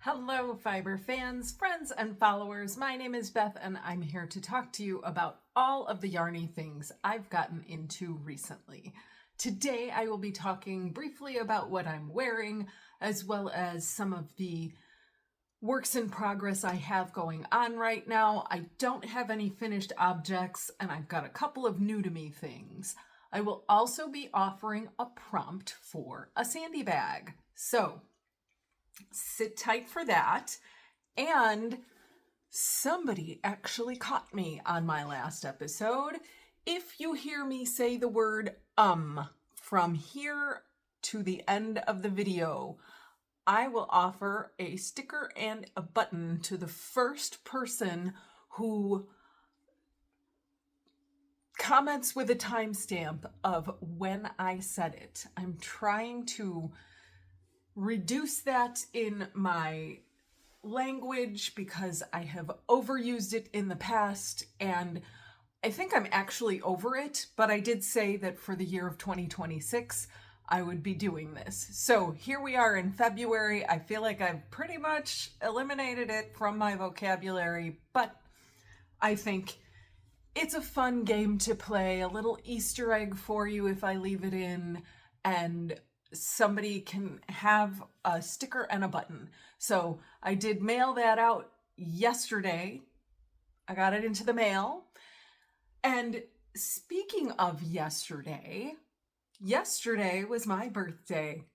Hello, fiber fans, friends, and followers. My name is Beth, and I'm here to talk to you about all of the yarny things I've gotten into recently. Today, I will be talking briefly about what I'm wearing, as well as some of the works in progress I have going on right now. I don't have any finished objects, and I've got a couple of new to me things. I will also be offering a prompt for a sandy bag. So, sit tight for that. And somebody actually caught me on my last episode. If you hear me say the word from here to the end of the video, I will offer a sticker and a button to the first person who comments with a timestamp of when I said it. I'm trying to reduce that in my language because I have overused it in the past, and I think I'm actually over it, but I did say that for the year of 2026 I would be doing this. So here we are in February. I feel like I've pretty much eliminated it from my vocabulary, but I think it's a fun game to play, a little Easter egg for you if I leave it in, and somebody can have a sticker and a button. So I did mail that out yesterday. I got it into the mail. And speaking of yesterday was my birthday.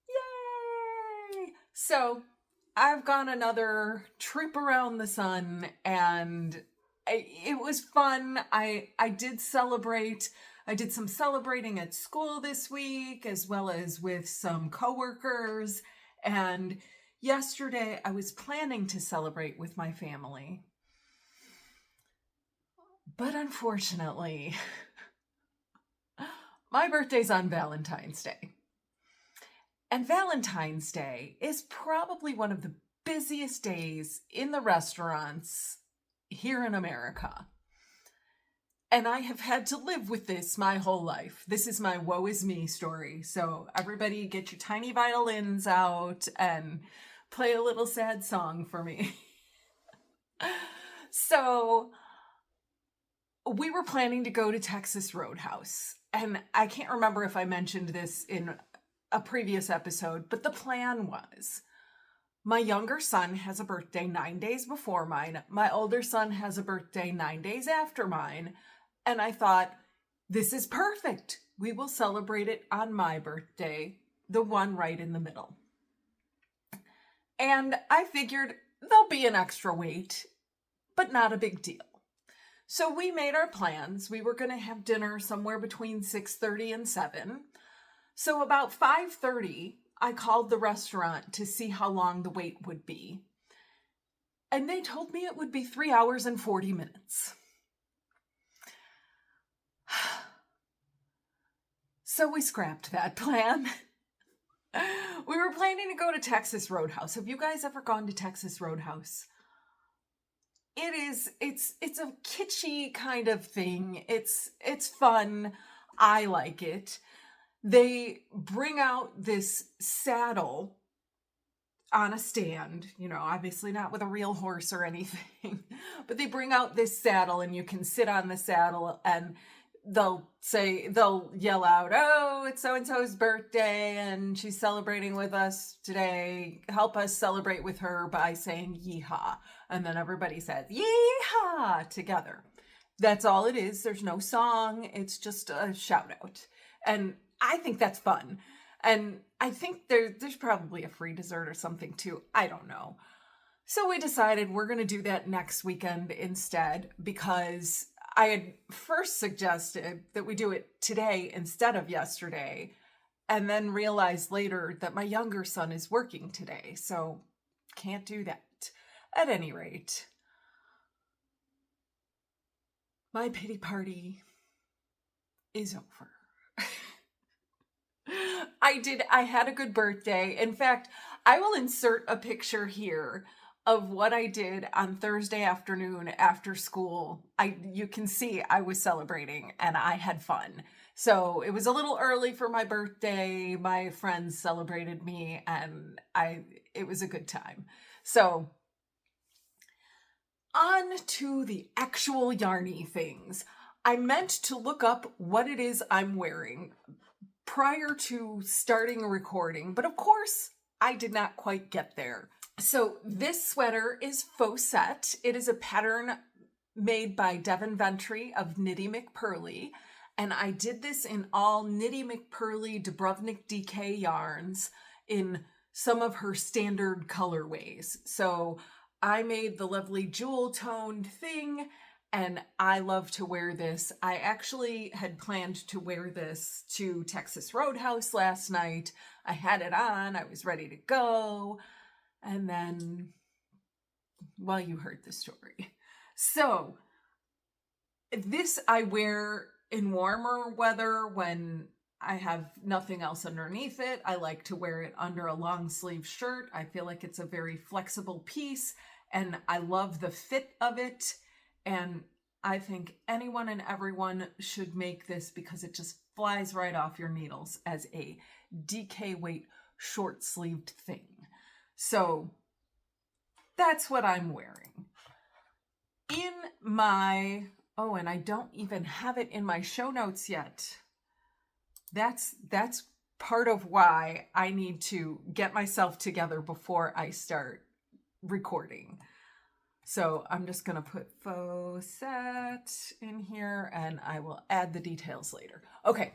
Yay! So I've gone another trip around the sun, and it was fun. I did celebrate. I did some celebrating at school this week, as well as with some coworkers. And yesterday I was planning to celebrate with my family. But unfortunately, my birthday's on Valentine's Day. And Valentine's Day is probably one of the busiest days in the restaurants here in America. And I have had to live with this my whole life. This is my woe is me story. So everybody get your tiny violins out and play a little sad song for me. So we were planning to go to Texas Roadhouse. And I can't remember if I mentioned this in a previous episode, but the plan was my younger son has a birthday 9 days before mine. My older son has a birthday 9 days after mine. And I thought, this is perfect. We will celebrate it on my birthday, the one right in the middle. And I figured there'll be an extra wait, but not a big deal. So we made our plans. We were going to have dinner somewhere between 6:30 and 7. So about 5:30, I called the restaurant to see how long the wait would be. And they told me it would be 3 hours and 40 minutes. So we scrapped that plan. We were planning to go to Texas Roadhouse. Have you guys ever gone to Texas Roadhouse? It's a kitschy kind of thing. It's fun. I like it. They bring out this saddle on a stand, obviously not with a real horse or anything, but they bring out this saddle and you can sit on the saddle, and they'll yell out, "Oh, it's so-and-so's birthday and she's celebrating with us today. Help us celebrate with her by saying yeehaw." And then everybody says yeehaw together. That's all it is. There's no song. It's just a shout out. And I think that's fun. And I think there's probably a free dessert or something too. I don't know. So we decided we're going to do that next weekend instead, because I had first suggested that we do it today instead of yesterday, and then realized later that my younger son is working today, so can't do that. At any rate, my pity party is over. I had a good birthday. In fact, I will insert a picture here of what I did on Thursday afternoon after school. You can see I was celebrating and I had fun. So it was a little early for my birthday. My friends celebrated me and it was a good time. So on to the actual yarny things. I meant to look up what it is I'm wearing prior to starting recording, but of course I did not quite get there. So this sweater is Fosette. It is a pattern made by Devin Ventre of Knitty McPurly. And I did this in all Knitty McPurly Dubrovnik DK yarns in some of her standard colorways. So I made the lovely jewel toned thing and I love to wear this. I actually had planned to wear this to Texas Roadhouse last night. I had it on, I was ready to go. And then, well, you heard the story. So this I wear in warmer weather when I have nothing else underneath it. I like to wear it under a long sleeve shirt. I feel like it's a very flexible piece and I love the fit of it. And I think anyone and everyone should make this because it just flies right off your needles as a DK weight short sleeved thing. So that's what I'm wearing. In my, oh, and I don't even have it in my show notes yet. That's part of why I need to get myself together before I start recording. So I'm just going to put Fosette in here and I will add the details later. Okay,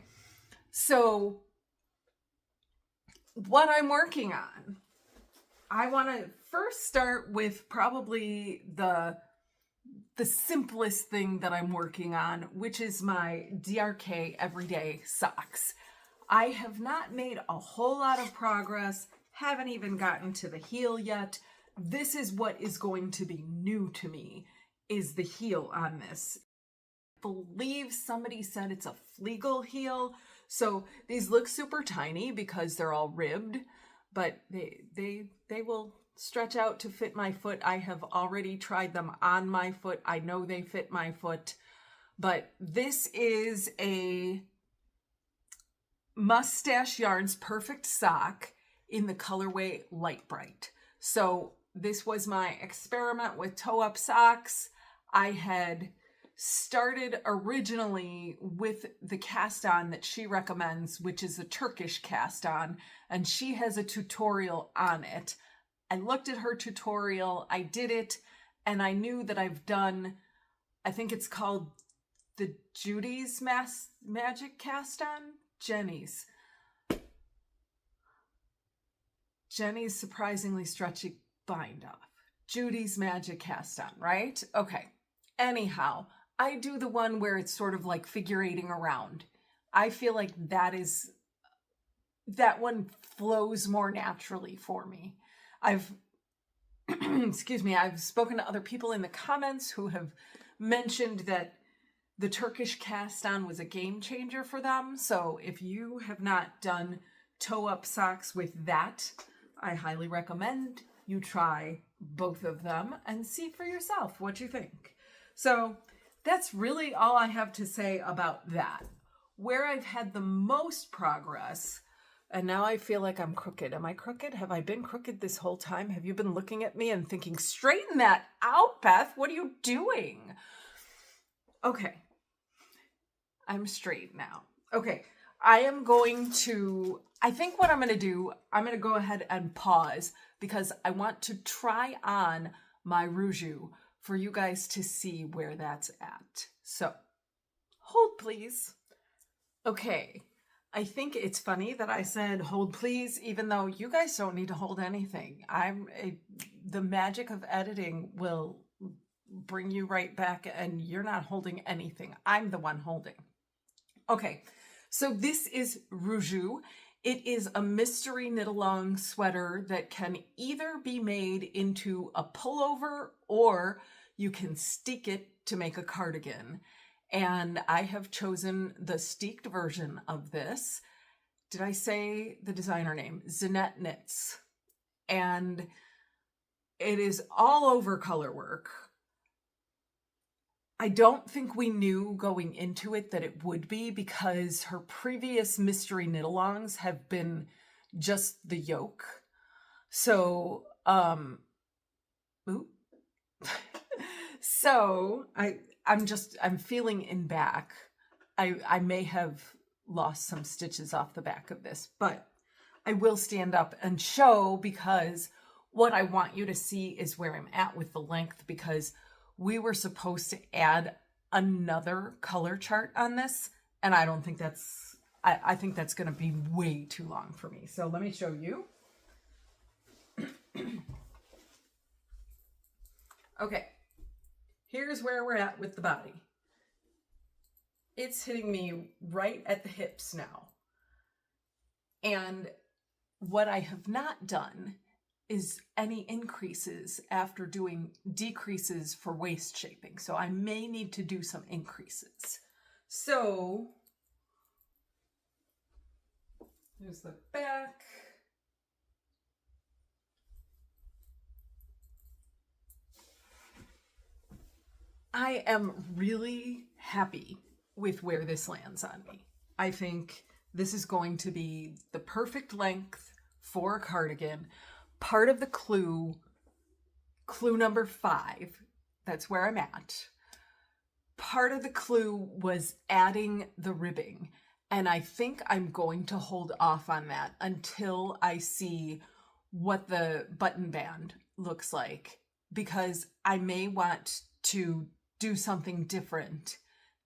so what I'm working on, I want to first start with probably the simplest thing that I'm working on, which is my DRK everyday socks. I have not made a whole lot of progress, haven't even gotten to the heel yet. This is what is going to be new to me, is the heel on this. I believe somebody said it's a Flegel heel. So these look super tiny because they're all ribbed, but they will stretch out to fit my foot. I have already tried them on my foot. I know they fit my foot, but this is a Mustache Yarns Perfect Sock in the colorway Light Brite. So this was my experiment with toe-up socks. I had started originally with the cast-on that she recommends, which is a Turkish cast-on, and she has a tutorial on it. I looked at her tutorial, I did it, and I knew that I've done, I think it's called the Judy's Magic Cast-On? Jenny's Surprisingly Stretchy Bind Off. Judy's Magic Cast-On, right? Okay. Anyhow, I do the one where it's sort of like figurating around. I feel like that one flows more naturally for me. I've I've spoken to other people in the comments who have mentioned that the Turkish cast-on was a game changer for them. So if you have not done toe-up socks with that, I highly recommend you try both of them and see for yourself what you think. So that's really all I have to say about that. Where I've had the most progress, and now I feel like I'm crooked. Am I crooked? Have I been crooked this whole time? Have you been looking at me and thinking, straighten that out, Beth? What are you doing? Okay. I'm straight now. Okay. I think what I'm going to do, I'm going to go ahead and pause because I want to try on my Rujuu for you guys to see where that's at. So hold please. Okay. I think it's funny that I said hold please, even though you guys don't need to hold anything. The magic of editing will bring you right back and you're not holding anything. I'm the one holding. Okay, so this is Rujuu. It is a mystery knit-along sweater that can either be made into a pullover or you can steek it to make a cardigan. And I have chosen the steeked version of this. Did I say the designer name? Zanete Knits. And it is all over color work. I don't think we knew going into it that it would be, because her previous mystery knit-alongs have been just the yoke. So, ooh. So I'm feeling in back. I may have lost some stitches off the back of this, but I will stand up and show, because what I want you to see is where I'm at with the length, because we were supposed to add another color chart on this, and I don't think that's, I think that's going to be way too long for me. So let me show you. Okay, here's where we're at with the body. It's hitting me right at the hips now. And what I have not done is any increases after doing decreases for waist shaping. So I may need to do some increases. So here's the back. I am really happy with where this lands on me. I think this is going to be the perfect length for a cardigan. Part of the clue number 5, that's where I'm at. Part of the clue was adding the ribbing, and I think I'm going to hold off on that until I see what the button band looks like, because I may want to do something different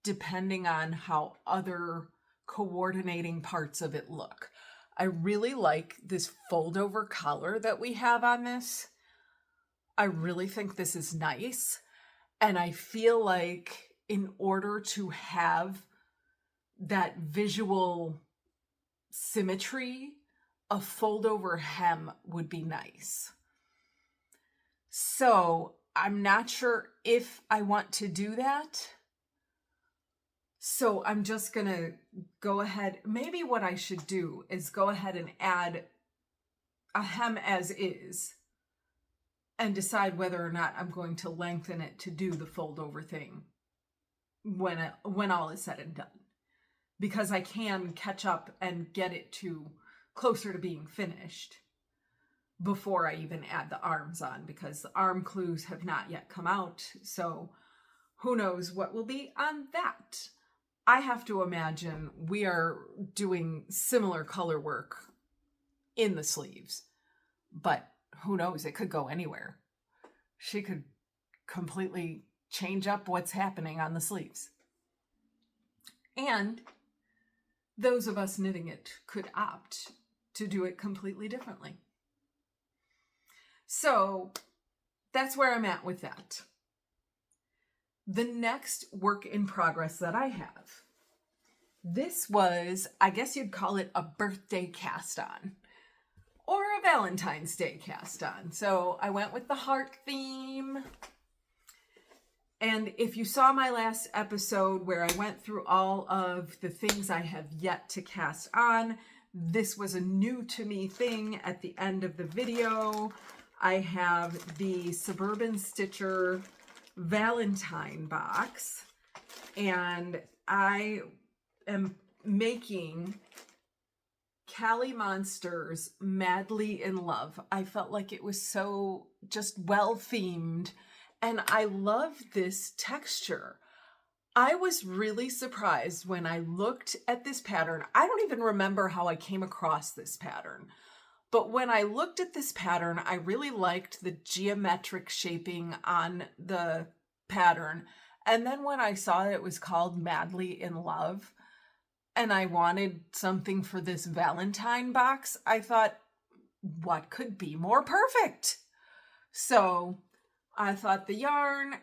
depending on how other coordinating parts of it look. I really like this fold over collar that we have on this. I really think this is nice. And I feel like in order to have that visual symmetry, a fold over hem would be nice. So I'm not sure if I want to do that. So I'm just going to go ahead. Maybe what I should do is go ahead and add a hem as is and decide whether or not I'm going to lengthen it to do the fold over thing when all is said and done. Because I can catch up and get it to closer to being finished before I even add the arms on, because the arm clues have not yet come out. So who knows what will be on that. I have to imagine we are doing similar color work in the sleeves, but who knows? It could go anywhere. She could completely change up what's happening on the sleeves. And those of us knitting it could opt to do it completely differently. So that's where I'm at with that. The next work in progress that I have, this was, I guess you'd call it a birthday cast on or a Valentine's Day cast on. So I went with the heart theme. And if you saw my last episode where I went through all of the things I have yet to cast on, this was a new to me thing at the end of the video. I have the Suburban Stitcher Valentine box, and I am making Callie Monster's Madly in Love. I felt like it was so just well themed, and I love this texture. I was really surprised when I looked at this pattern. I don't even remember how I came across this pattern. But when I looked at this pattern, I really liked the geometric shaping on the pattern. And then when I saw it was called Madly in Love, and I wanted something for this Valentine box, I thought, what could be more perfect? So I thought the yarn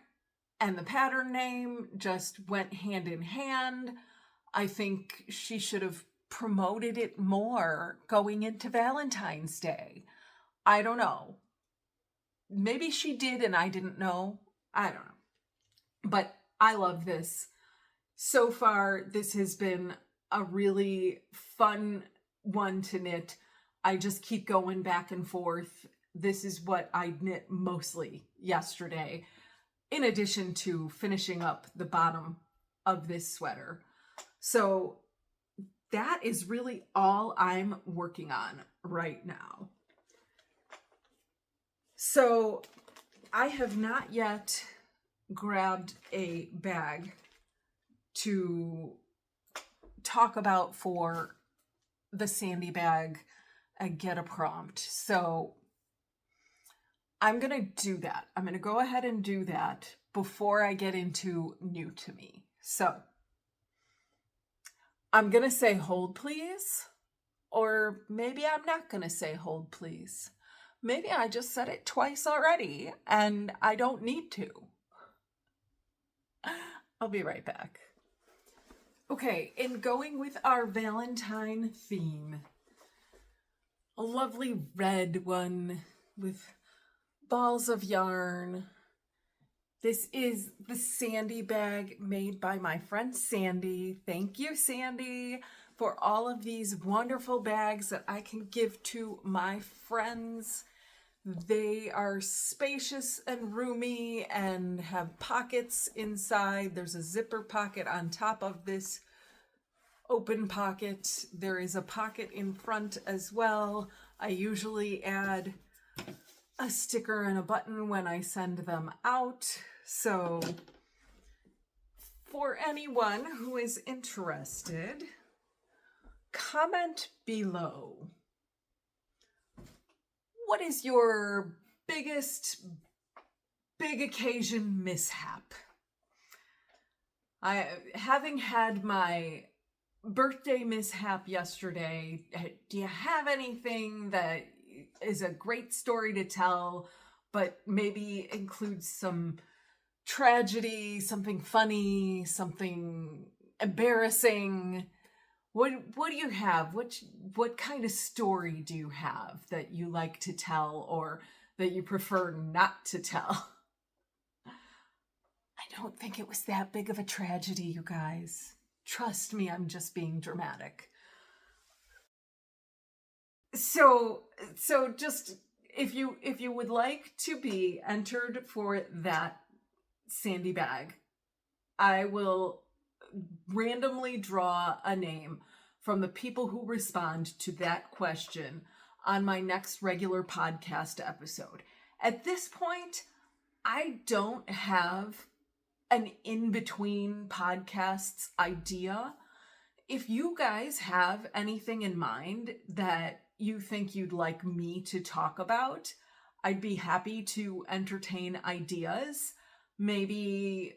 and the pattern name just went hand in hand. I think she should have promoted it more going into Valentine's Day. I don't know. Maybe she did and I didn't know. I don't know. But I love this. So far, this has been a really fun one to knit. I just keep going back and forth. This is what I knit mostly yesterday. in addition to finishing up the bottom of this sweater. So that is really all I'm working on right now. So I have not yet grabbed a bag to talk about for the Sandy bag and get a prompt. So I'm going to do that. I'm going to go ahead and do that before I get into new to me. So I'm going to say hold please, or maybe I'm not going to say hold please. Maybe I just said it twice already and I don't need to. I'll be right back. Okay, in going with our Valentine theme, a lovely red one with balls of yarn. This is the Sandy bag made by my friend Sandy. Thank you, Sandy, for all of these wonderful bags that I can give to my friends. They are spacious and roomy and have pockets inside. There's a zipper pocket on top of this open pocket. There is a pocket in front as well. I usually add a sticker and a button when I send them out. So for anyone who is interested, comment below. What is your biggest big occasion mishap? Having had my birthday mishap yesterday, do you have anything that is a great story to tell, but maybe includes some tragedy, something funny, something embarrassing? What do you have? What kind of story do you have that you like to tell or that you prefer not to tell? I don't think it was that big of a tragedy, you guys. Trust me, I'm just being dramatic. So just if you would like to be entered for that Sandy bag, I will randomly draw a name from the people who respond to that question on my next regular podcast episode. At this point, I don't have an in-between podcasts idea. If you guys have anything in mind that you think you'd like me to talk about, I'd be happy to entertain ideas. Maybe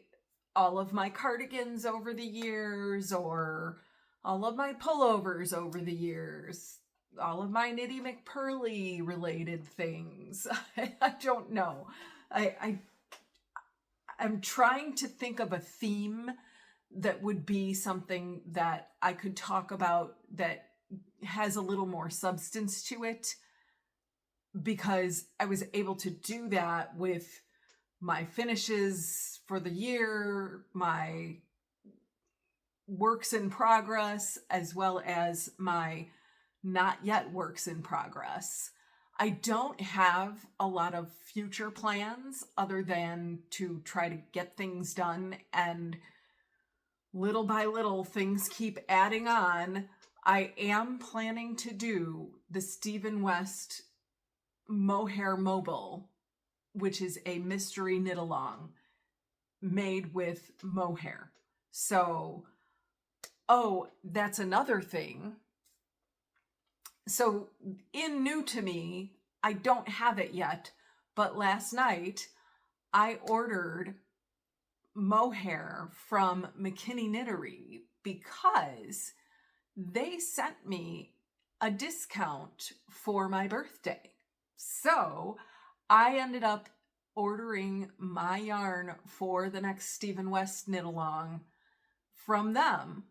all of my cardigans over the years, or all of my pullovers over the years, all of my Knitty McPurly related things. I don't know. I'm trying to think of a theme that would be something that I could talk about that has a little more substance to it, because I was able to do that with my finishes for the year, my works in progress, as well as my not yet works in progress. I don't have a lot of future plans other than to try to get things done, and little by little things keep adding on. I am planning to do the Stephen West Mohair Mobile, which is a mystery knit along made with mohair. So, that's another thing. So in new to me, I don't have it yet, but last night I ordered mohair from McKinney because they sent me a discount for my birthday. So I ended up ordering my yarn for the next Stephen West knit along from them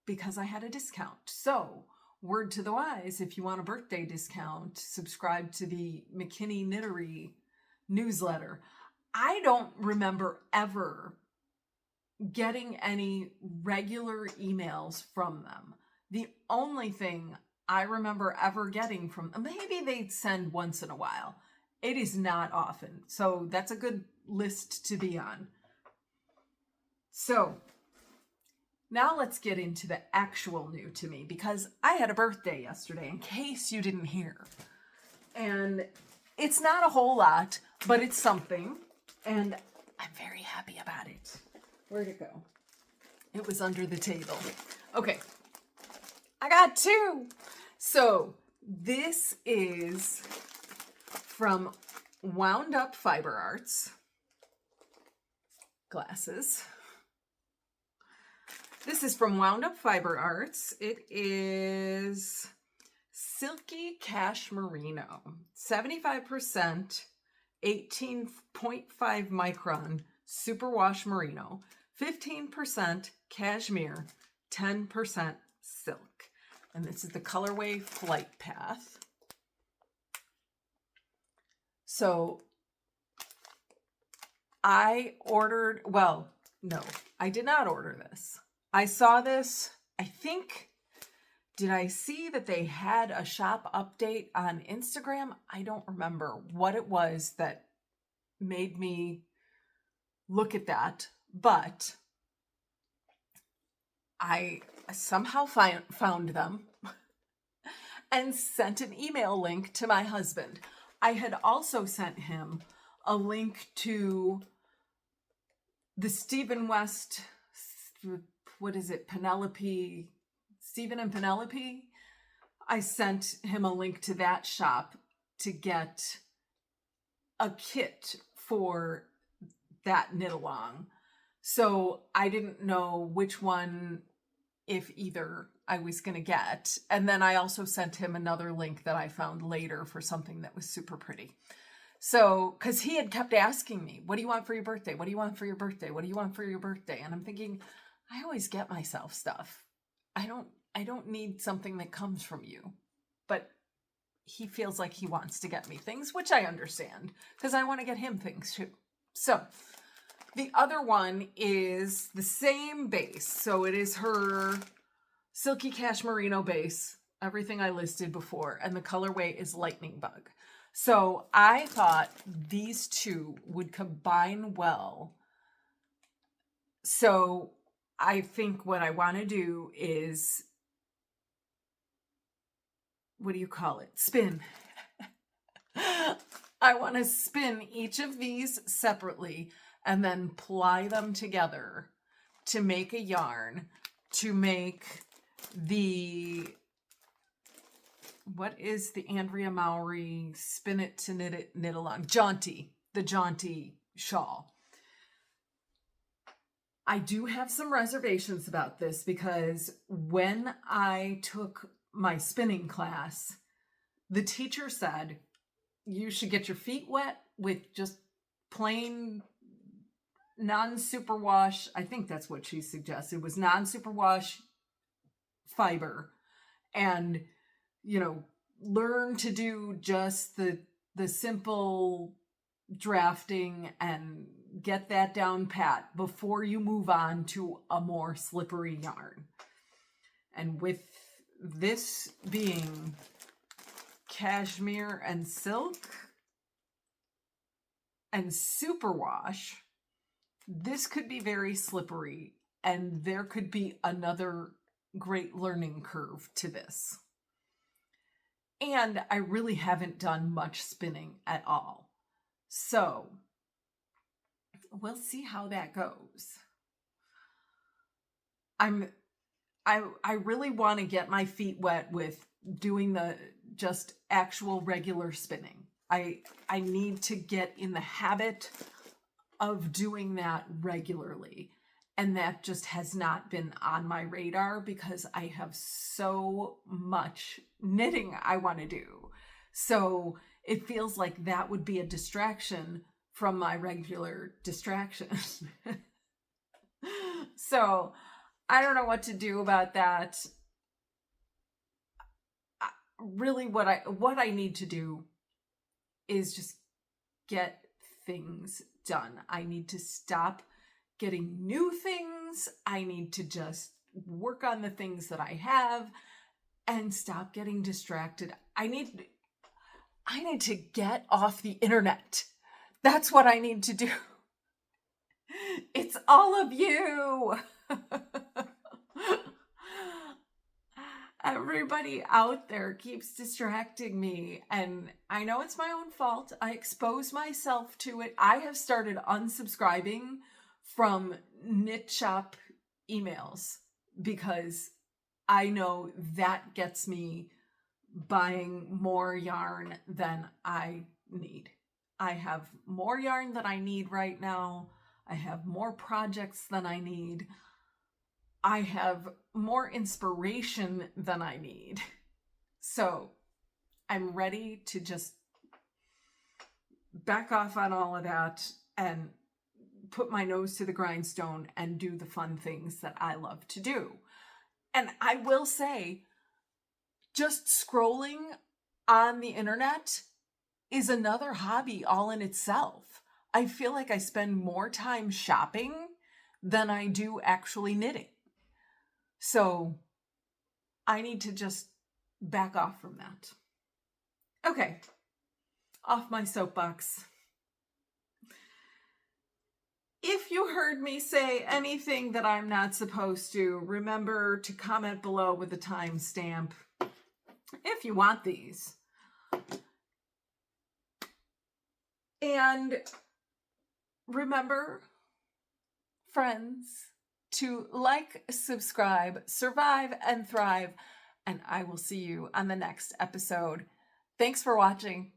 because I had a discount. So word to the wise, if you want a birthday discount, subscribe to the McKinney newsletter. I don't remember ever getting any regular emails from them. The only thing I remember ever getting from them, maybe they'd send once in a while, It is not often. So that's a good list to be on. So now let's get into the actual new to me, because I had a birthday yesterday, in case you didn't hear. And it's not a whole lot, but it's something. And I'm very happy about it. Where'd it go? It was under the table. Okay. I got two. So this is from Wound Up Fiber Arts. Glasses. This is from Wound Up Fiber Arts. It is Silky Cashmerino. 75%, 18.5 micron superwash merino. 15% cashmere, 10% silk. And this is the Colorway Flight Path. So I ordered, well, no, I did not order this. I saw this, I think, did I see that they had a shop update on Instagram? I don't remember what it was that made me look at that, but I somehow found them and sent an email link to my husband. I had also sent him a link to the Stephen West, what is it, Penelope, Stephen and Penelope? I sent him a link to that shop to get a kit for that knit along. So I didn't know which one, if either, I was going to get. And then I also sent him another link that I found later for something that was super pretty. So, because he had kept asking me, what do you want for your birthday? What do you want for your birthday? What do you want for your birthday? And I'm thinking, I always get myself stuff. I don't need something that comes from you. But he feels like he wants to get me things, which I understand, because I want to get him things too. So the other one is the same base. So it is her Silky Cashmerino base, everything I listed before, and the colorway is Lightning Bug. So I thought these two would combine well. So I think what I want to do is, what do you call it? Spin. I want to spin each of these separately and then ply them together to make a yarn, to make the, what is the Andrea Mowry Spin It to Knit Along? Jaunty, the Jaunty shawl. I do have some reservations about this because when I took my spinning class, the teacher said you should get your feet wet with just plain non-superwash. I think that's what she suggested, was non-superwash fiber, and learn to do just the simple drafting and get that down pat before you move on to a more slippery yarn. And with this being cashmere and silk and superwash, this could be very slippery, and there could be another great learning curve to this. And I really haven't done much spinning at all. So we'll see how that goes. I really want to get my feet wet with doing the just actual regular spinning. I need to get in the habit of doing that regularly. And that just has not been on my radar because I have so much knitting I want to do. So it feels like that would be a distraction from my regular distraction. So I don't know what to do about that. Really, what I need to do is just get things done. I need to stop getting new things. I need to just work on the things that I have and stop getting distracted. I need to get off the internet. That's what I need to do. It's all of you. Everybody out there keeps distracting me, and I know it's my own fault. I expose myself to it. I have started unsubscribing from knit shop emails because I know that gets me buying more yarn than I need. I have more yarn than I need right now. I have more projects than I need. I have more inspiration than I need. So I'm ready to just back off on all of that and put my nose to the grindstone and do the fun things that I love to do. And I will say, just scrolling on the internet is another hobby all in itself. I feel like I spend more time shopping than I do actually knitting. So I need to just back off from that. Okay, off my soapbox. If you heard me say anything that I'm not supposed to, remember to comment below with a timestamp if you want these. And remember, friends, to like, subscribe, survive, and thrive. And I will see you on the next episode. Thanks for watching.